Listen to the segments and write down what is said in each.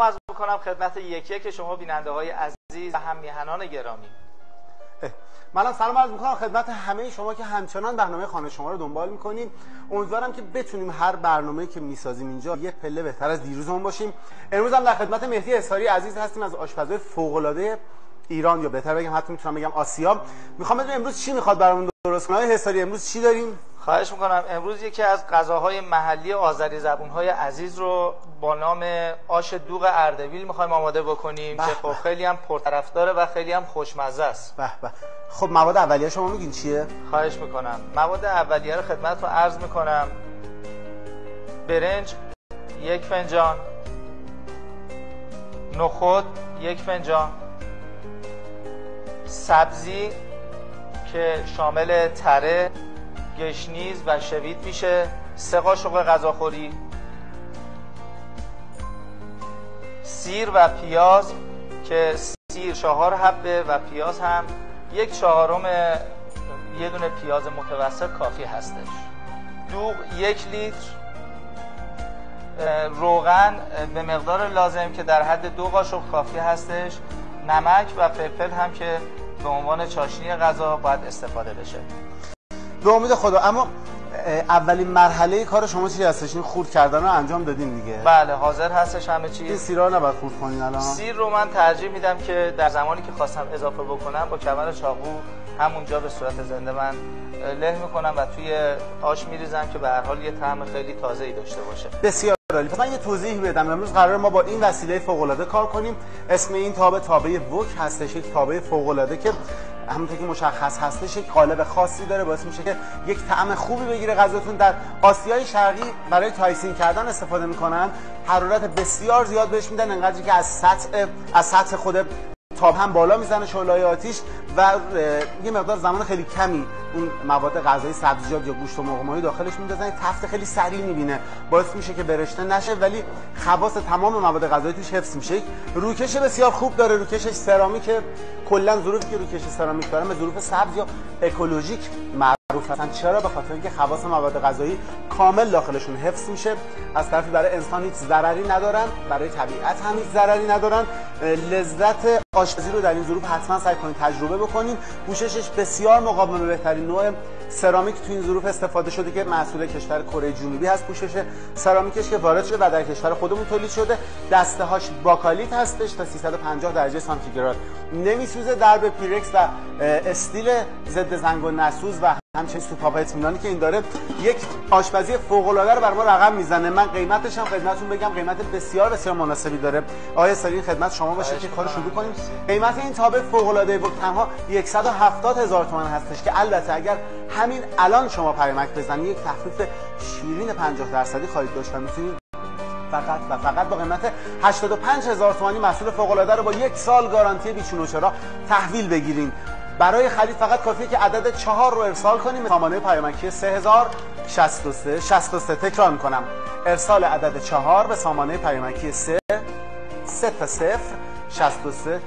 عرض می‌کنم خدمت یکی شما بیننده های عزیز و هم میهنان گرامی. منم سلام عرض می‌کنم خدمت همه شما که همچنان برنامه خانه شما رو دنبال می‌کنید. امیدوارم که بتونیم هر برنامه‌ای که می‌سازیم اینجا یه پله بهتر از دیروزمون باشیم. امروز هم در خدمت مهدی حصاری عزیز هستیم از آشپزای فوق‌العاده ایران، یا بهتر بگم حتی میتونم بگم آسیا. میخوام بدونم امروز چی میخواد برامون درست کنه. آقای حصاری امروز چی داریم؟ خواهش میکنم. امروز یکی از غذاهای محلی آذری زبون‌های عزیز رو با نام آش دوغ اردبیل میخوایم آماده بکنیم که خب خیلی هم پرطرفداره و خیلی هم خوشمزه است. به به. خب مواد اولیه شما میگین چیه؟ خواهش میکنم. مواد اولیه رو خدمتتون عرض میکنم. برنج 1 فنجان، نخود 1 فنجان، سبزی که شامل تره، گشنیز و شوید میشه 3 قاشق غذاخوری، سیر و پیاز که سیر 4 حبه و پیاز هم 1/4 یه دونه پیاز متوسط کافی هستش. دوغ 1 لیتر، روغن به مقدار لازم که در حد 2 قاشق کافی هستش، نمک و فلفل هم که به عنوان چاشنی غذا باید استفاده بشه. به امید خدا. اما اولین مرحله کار شما چی هستش؟ این خورد کردن رو انجام دادین دیگه؟ بله حاضر هستش همه چیز. این سیرا رو نباید خورد کنین الان؟ سیر رو من ترجیح میدم که در زمانی که خواستم اضافه بکنم با کمر چاقو همونجا به صورت زنده من له میکنم و توی آش میریزم که به هر حال یه طعم خیلی تازه‌ای داشته باشه. بسیار عالی. پس من یه توضیح بدم. امروز قراره ما با این وسیله فوق‌العاده کار کنیم. اسم این تابه ووک هستش، یک تابه فوق‌العاده که همونطور که مشخص هستش یک قالب خاصی داره، باعث میشه که یک طعم خوبی بگیره غذاتون. در آسیای شرقی برای تایسین کردن استفاده میکنن، حرارت بسیار زیاد بهش میدن، انقدری که از سطح خود تاب هم بالا میزنه شعله‌های آتیش و یه مقدار زمان خیلی کمی اون مواد غذایی، سبزیجات یا گوشت و مرغ‌مایی داخلش میندازن. تفت خیلی سریع میبینه، باعث میشه که برشته نشه ولی خواص تمام مواد غذایی توش حفظ میشه. روکش بسیار خوب داره، روکشش سرامیک. کلا ظروفی که روکش سرامیک داره به ظروف سبز یا اکولوژیک معروف هستن. چرا؟ به خاطر اینکه خواص مواد غذایی کامل داخلشون حفظ میشه. از طرفی برای انسان هیچ ضرری ندارن، برای طبیعت هم هیچ ضرری ندارن. لذت آشپزی رو در این ظروف حتما سعی کنید تجربه بکنید. پوششش بسیار مقاوم، به بهترین نوع سرامیک تو این ظروف استفاده شده که محصول کشور کره جنوبی هست. پوشش سرامیکش که وارد شده و در کشور خودمون تولید شده. دسته هاش باکالیت هستش تا 350 درجه سانتیگراد. نمیسوزه. درب پیرکس و استیل ضد زنگ و نسوز و همچنین سوپاپ اطمینانی که این داره یک آشپزی فوق العاده رو بر ما رقم میزنه. من قیمتش هم خدمتتون بگم، قیمت بسیار بسیار مناسبی داره. آقای حصاری خدمت شما باشه که کارو شروع کنیم. قیمت این تابه فوق العاده بود تنها 170,000 تومان هستش که البته اگر همین الان شما پیامک بزنید یک تخفیف شیرین 50% خواهید داشت و میتونید فقط با قیمت 85,000 تومانی محصول فوق العاده رو با 1 سال گارانتی بیچون و چرا تحویل بگیرین. برای خرید فقط کافیه که عدد 4 رو ارسال کنیم. سامانه پیامکی 3063 تکرار میکنم، ارسال عدد 4 به سامانه پیامکی 63.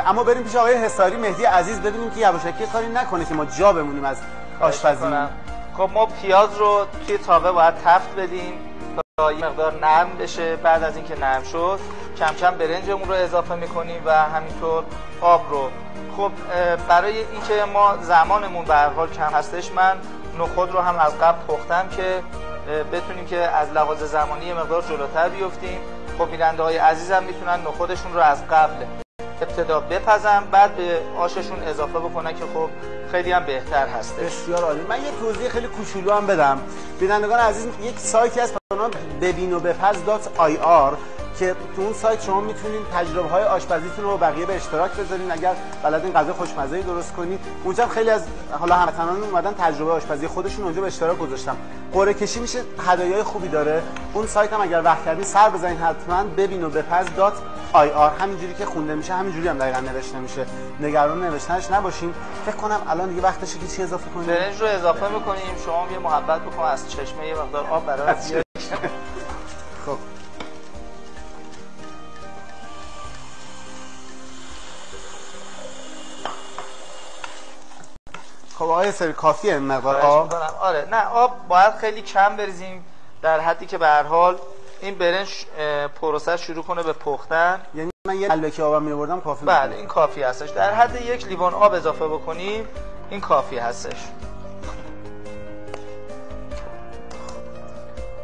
اما بریم پیش آقای حصاری مهدی عزیز ببینیم که یواشکی کاری نکنه که ما جا بمونیم از آشپزی. خب ما پیاز رو توی تاوه باید تفت بدیم تا یه مقدار نرم بشه. بعد از اینکه نرم شد کم کم برنجمون رو اضافه میکنیم و همینطور آب رو. خب برای اینکه ما زمانمون به هر حال کم هستش، من نخود رو هم از قبل پختم که بتونیم که از لحاظ زمانی یه مقدار جلوتر بیفتیم. خب بیننده های عزیزم میتونن نخودشون رو از قبل ابتدا بپزن، بعد به آششون اضافه بکنن که خب خیلی هم بهتر هستش. بسیار عالی. من یه توضیح خیلی کوچولو هم بدم. بینندگان عزیز یک سایتی هست به نام bebinobepaz.ir که تو اون سایت شما میتونید تجربه های آشپزیتون رو بقیه به اشتراک بذارین. اگر بلدین غذا خوشمزه‌ای درست کنید، اونجا خیلی از حالا هموطنان اومدن تجربه آشپزی خودشون اونجا به اشتراک گذاشتن. قرعه کشی میشه، هدایای خوبی داره. اون سایت هم اگر وقت کردین سر بزنید حتما bebinobepaz.ir. همینجوری که خونده میشه همینجوری هم دقیقاً نوشته میشه. نگران نوشتنش نباشین. فکر کنم الان دیگه وقتشه که چی اضافه کنیم. برنج رو اضافه می‌کنیم. شما یه محبت بکن از چشمه یه مقدار آب برای خب خب آقای سری کافیه این مقدار آب؟ آره نه، آب باید خیلی کم بریزیم در حدی که به هر حال این برنج پروسه شروع کنه به پختن. یعنی من یه البکی آبم می‌آوردم کافی؟ بله این کافی هستش. در حد 1 لیوان آب اضافه بکنیم این کافی هستش.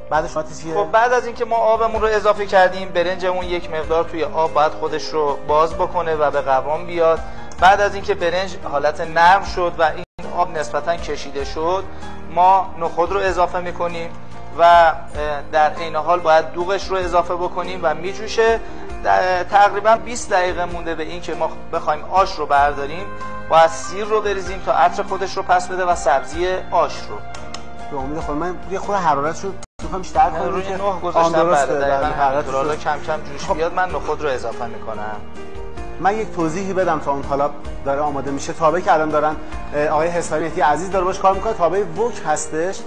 بعدش چیه؟ خب بعد از اینکه ما آبمون رو اضافه کردیم، برنجمون یک مقدار توی آب باید خودش رو باز بکنه و به قوام بیاد. بعد از اینکه برنج حالت نرم شد و این آب نسبتاً کشیده شد، ما نخود رو اضافه میکنیم و در عین حال باید دوغش رو اضافه بکنیم و میجوشه. تقریبا 20 دقیقه مونده به این که ما بخوایم آش رو برداریم، باید سیر رو بریزیم تا عطر خودش رو پس بده و سبزی آش رو. به امید خود من یه خورده حرارتش رو میخوام بیشتر کنم. روی 9 گذاشتم. بله دقیقاً حالا کم کم جوش بیاد من نخود رو اضافه میکنم. من یک توضیحی بدم تا اون حالا داره آماده میشه. تابه که الان دارن آقای حسابی مهدی عزیز داره باش کار میکنه، تابه ووک هستش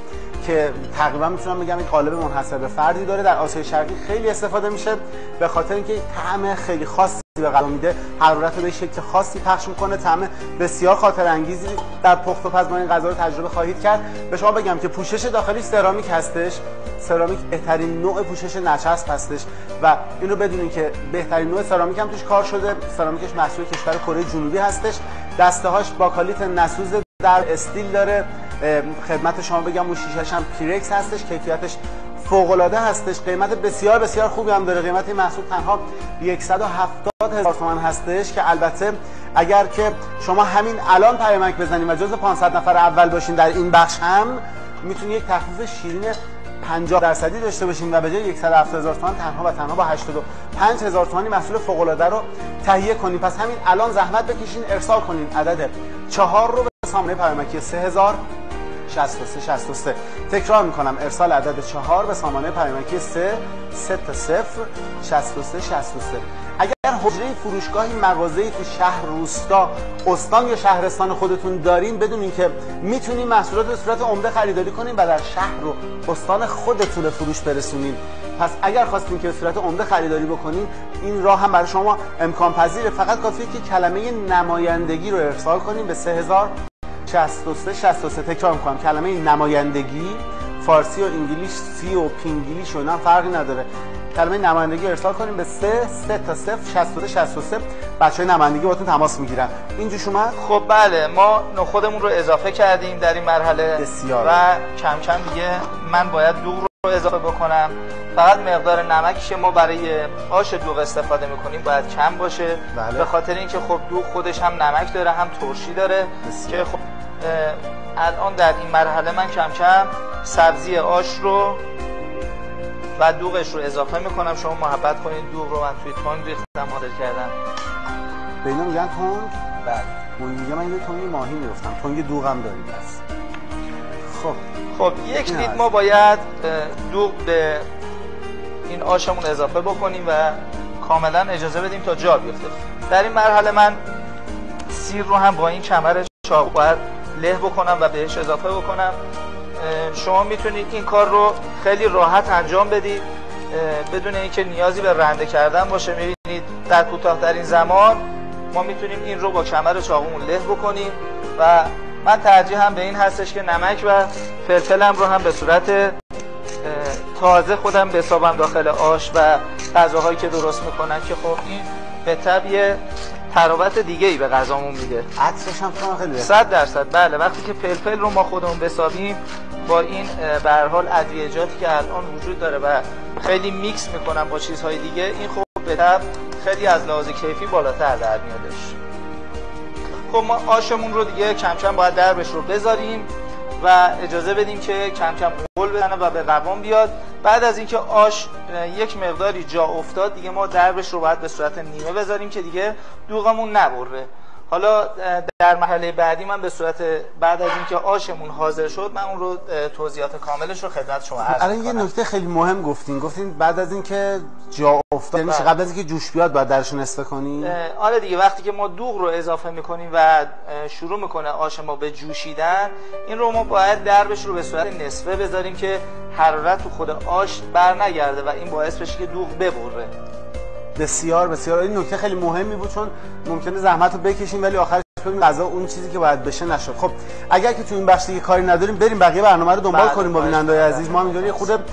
که تقریبا میتونم بگم این قالب منحصر به فردی داره. در آسیای شرقی خیلی استفاده میشه به خاطر اینکه طعم خیلی خاصی به غذا میده، حرارت رو به شکل خاصی پخش میکنه، طعم بسیار خاطر انگیزی در پخت و پز ما این غذا رو تجربه خواهید کرد. به شما بگم که پوشش داخلی سرامیک هستش. سرامیک بهترین نوع پوشش نچسب هستش و این رو بدونین که بهترین نوع سرامیک هم توش کار شده. سرامیکش محصول کشور کره جنوبی هستش. دسته‌هاش باکالیت نسوز در استیل داره. خدمت شما بگم اون شیشه‌ش هم پیرکس هستش. کیفیتش فوق‌العاده هستش. قیمت بسیار بسیار خوبی هم داره. قیمت این محصول تنها 170,000 تومان هستش که البته اگر که شما همین الان پیامک بزنید و جز 500 نفر اول باشین در این بخش هم میتونید یک تخفیف شیرین 50% داشته باشین و به جای 170,000 تومان تنها و تنها با 85,000 تومانی محصول فوق‌العاده رو تهیه کنین. پس همین الان زحمت بکشین ارسال کنین عدد 4 رو به سامانه پیامکی 3063. تکرار میکنم ارسال عدد 4 به سامانه پیامکی 36063. اگر حجره فروشگاهی مغازه‌ای تو شهر، روستا، استان یا شهرستان خودتون دارین، بدونین که میتونین محصولات به صورت عمده خریداری کنین و در شهر و استان خودتون فروش برسونین. پس اگر خواستین که به صورت عمده خریداری بکنین، این راه هم برای شما امکان پذیره. فقط کافیه که کلمه نمایندگی رو ارسال کنین به 3063. تکرار میکنم کلمه نمایندگی، فارسی و انگلیسی و پینگلیش و اینا فرقی نداره. کلمه نمایندگی ارسال کنیم به 36063. بچهای نمایندگی باهاتون تماس میگیرن. این جوش اومد؟ خب بله ما نخودمون رو اضافه کردیم در این مرحله بسیار. و کم کم دیگه من باید دوغ رو اضافه بکنم. فقط مقدار نمکی که ما برای آش دوغ استفاده میکنیم باید کم باشه. بله. به خاطر اینکه خب دوغ خودش هم نمک داره هم ترشی داره. بسیار. که خب الان در این مرحله من کم کم سبزی آش رو و دوغش رو اضافه میکنم. شما محبت کنید دوغ رو من توی تنگ ریختم حاضر کردم. به اینا میگن تنگ؟ بله. اون میگه من یه تنگ ماهی میگفتم. تنگ دوغ هم داریم بس. خب یک لیتر ما باید دوغ به این آشمون اضافه بکنیم و کاملا اجازه بدیم تا جا بیفته. در این مرحله من سیر رو هم با این کمر چاقو باید له بکنم و بهش اضافه بکنم. شما میتونید این کار رو خیلی راحت انجام بدید بدون اینکه نیازی به رنده کردن باشه. میبینید در کوتاه‌ترین زمان ما میتونیم این رو با کمر چاقومون له بکنیم و من ترجیحم به این هستش که نمک و فلفلم رو هم به صورت تازه خودم بسابم داخل آش و غذاهایی که درست میکنن که خب این به طبع تراوت دیگه ای به غذامون میده. عطرش هم خیلی 100%. بله وقتی که فلفل رو ما خودمون بسابیم با این به هر حال ادویه‌جاتی که الان وجود داره و خیلی میکس میکنن با چیزهای دیگه، این خب به طبع خیلی از لحاظ کیفی بالاتر در میادش. خب ما آشمون رو دیگه کم کم باید دربش رو بذاریم و اجازه بدیم که کم کم غل بزنه و به قوام بیاد. بعد از اینکه آش یک مقداری جا افتاد دیگه ما دربش رو باید به صورت نیمه بذاریم که دیگه دوغمون نبره. حالا در مرحله بعدی من به صورت بعد از اینکه آشمون حاضر شد من اون رو توضیحات کاملش رو خدمت شما عرض الان می‌کنم. یه نکته خیلی مهم گفتین بعد از اینکه جا افتاد یعنی قبل از اینکه جوش بیاد باید درشون نصفه کنیم. آره دیگه وقتی که ما دوغ رو اضافه میکنیم و شروع میکنه آش ما به جوشیدن، این رو ما باید دربش رو به صورت نصفه بذاریم که حرارت تو خود آش بر نگرده و این باعث بشه که دوغ ببره. بسیار بسیار این نکته خیلی مهمی بود چون ممکنه زحمت رو بکشیم ولی آخرش ببینیم غذا اون چیزی که باید بشه نشد. خب اگر که تو این بخش دیگه کاری نداریم بریم بقیه برنامه رو دنبال کنیم با بیننده‌های عزیز. ما همینجوری خود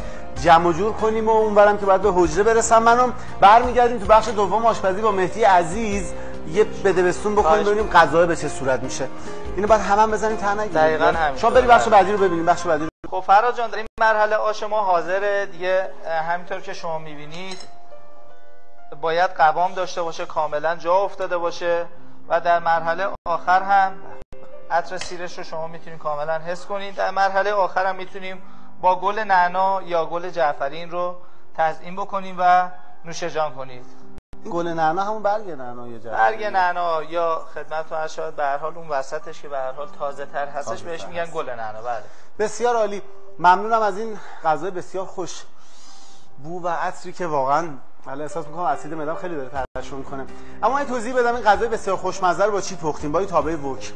جمع جور کنیم و اونورم که باید به حجره برسم منم. برمیگردیم تو بخش دوم آشپزی با مهدی عزیز، یه بدبستون بکنیم ببینیم غذا به چه صورت میشه. اینو بعد هم بزنیم ته نگیریم. دقیقاً همین. شما بریم بخش بعدی رو ببینیم. بخش بعدی رو. خب فراد جان، در این مرحله آش ما حاضره دیگه. همینطور که شما میبینید باید قوام داشته باشه، کاملا جا افتاده باشه و در مرحله آخر هم عطر سیرش رو شما میتونید کاملا حس کنید. در مرحله آخر هم میتونیم با گل نعنا یا گل جعفرین رو تزیین بکنیم و نوش جان کنید. گل نعنا همون برگ نعنا یا جعفرین؟ برگ نعنا یا خدمتتون عرض شود به هر حال اون وسطش که به هر حال تازه تر هستش بهش میگن گل نعنا. بله بسیار عالی. ممنونم از این غذای بسیار خوش بو و عطری که واقعا حالا احساس میکنم اسید معده‌ام خیلی داره ترشح میکنه. اما من توضیح بدم این غذای بسیار خوشمزه رو با چی پختیم. با این تابع وک.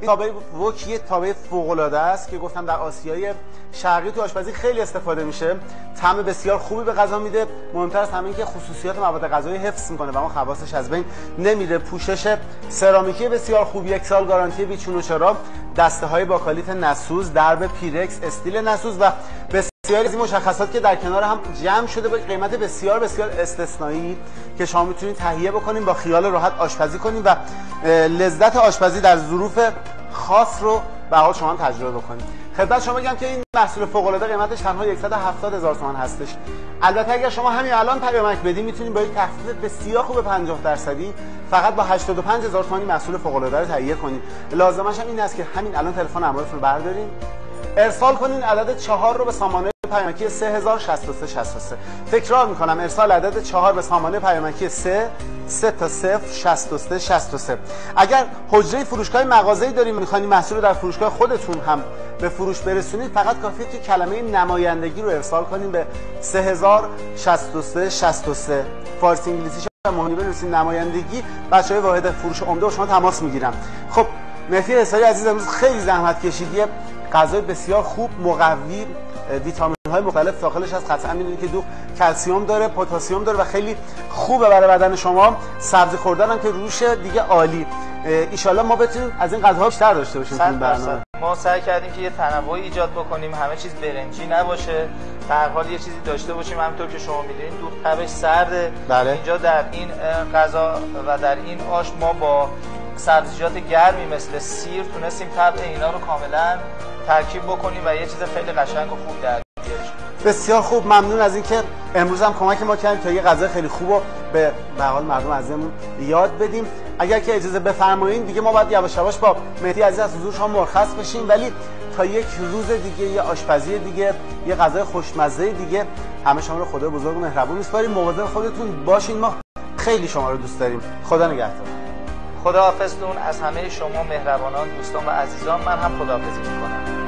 این تابع وک یه تابع فوق‌العاده است که گفتم در آسیای شرقی تو آشپزی خیلی استفاده میشه. طعم بسیار خوبی به غذا میده. مهمتر از همه این که خصوصیات مواد غذایی حفظ میکنه و اون خواصش از بین نمیره. پوشش سرامیکی بسیار خوب، 1 سال گارانتی بیچون و چرا، دسته‌های با کالیت نسوز، درب پیرکس استیل نسوز و بسیاری از این مشخصات که در کنار هم جمع شده با قیمت بسیار بسیار استثنایی که شما میتونید تهیه بکنید با خیال راحت آشپزی کنید و لذت آشپزی در ظروف خاص رو به حال شما تجربه بکنید. خدمت شما بگم که این محصول فوق العاده قیمتش تنها 170,000 تومان هستش. البته اگر شما همین الان پیامک بدید میتونید با یک تخفیف بسیار خوب 50% فقط با 85,000 تومانی محصول فوق العاده رو تهیه کنید. لازمش هم این است که همین الان تلفن اموالتون رو بردارین، ارسال کنین عدد 4 رو به سامانه پیامکی 306363. تکرار میکنم، ارسال عدد 4 به سامانه پیامکی 306363. اگر حجره فروشگاه مغازه‌ای داریم میخواین محصول رو در فروشگاه خودتون هم به فروش برسونید، فقط کافیه که کلمه نمایندگی رو ارسال کنین به 306363. فارسی انگلیسیش هم مهمی بنویسین نمایندگی، بچهای واحد فروش عمده با شما تماس میگیرم. خب مهدی حساری عزیز امروز خیلی زحمت کشیدی. غذای بسیار خوب، مقوی، ویتامین‌های مختلف داخلش هست. قطعا می‌دونید که دوغ کلسیم داره، پتاسیم داره و خیلی خوبه برای بدن شما. سبزی خوردن هم که روش دیگه عالی. ان شاءالله ما بتونیم از این غذاها بیشتر داشته باشیم تو این برنامه. ما سعی کردیم که یه تنوعی ایجاد بکنیم، همه چیز برنجی نباشه، به هر حال یه چیزی داشته باشیم. همونطور که شما می‌دونید دوغ تبش سرده. بله. اینجا در این غذا و در این آش ما با سبزیجات گرمی مثل سیر تونستیم طبع اینا رو کاملا ترکیب بکنیم و یه چیز خیلی قشنگ و خوب در بیاریم. بسیار خوب. ممنون از اینکه امروز هم کمک ما کردید تا یه غذای خیلی خوب رو به حال مردم عزیزمون یاد بدیم. اگر که اجازه بفرمایید دیگه ما باید یواش یواش با مهدی عزیز از حضور شما مرخص بشیم، ولی تا یک روز دیگه، یه آشپزی دیگه، یه غذای خوشمزه دیگه، همه شما رو خدا بزرگ و مهربون می‌سپاریم. مواظب خودتون باشین. ما خیلی شما رو دوست داریم. خدا نگهدار. خداحافظتون. از همه شما مهربانان، دوستان و عزیزان من هم خداحافظی می‌کنم.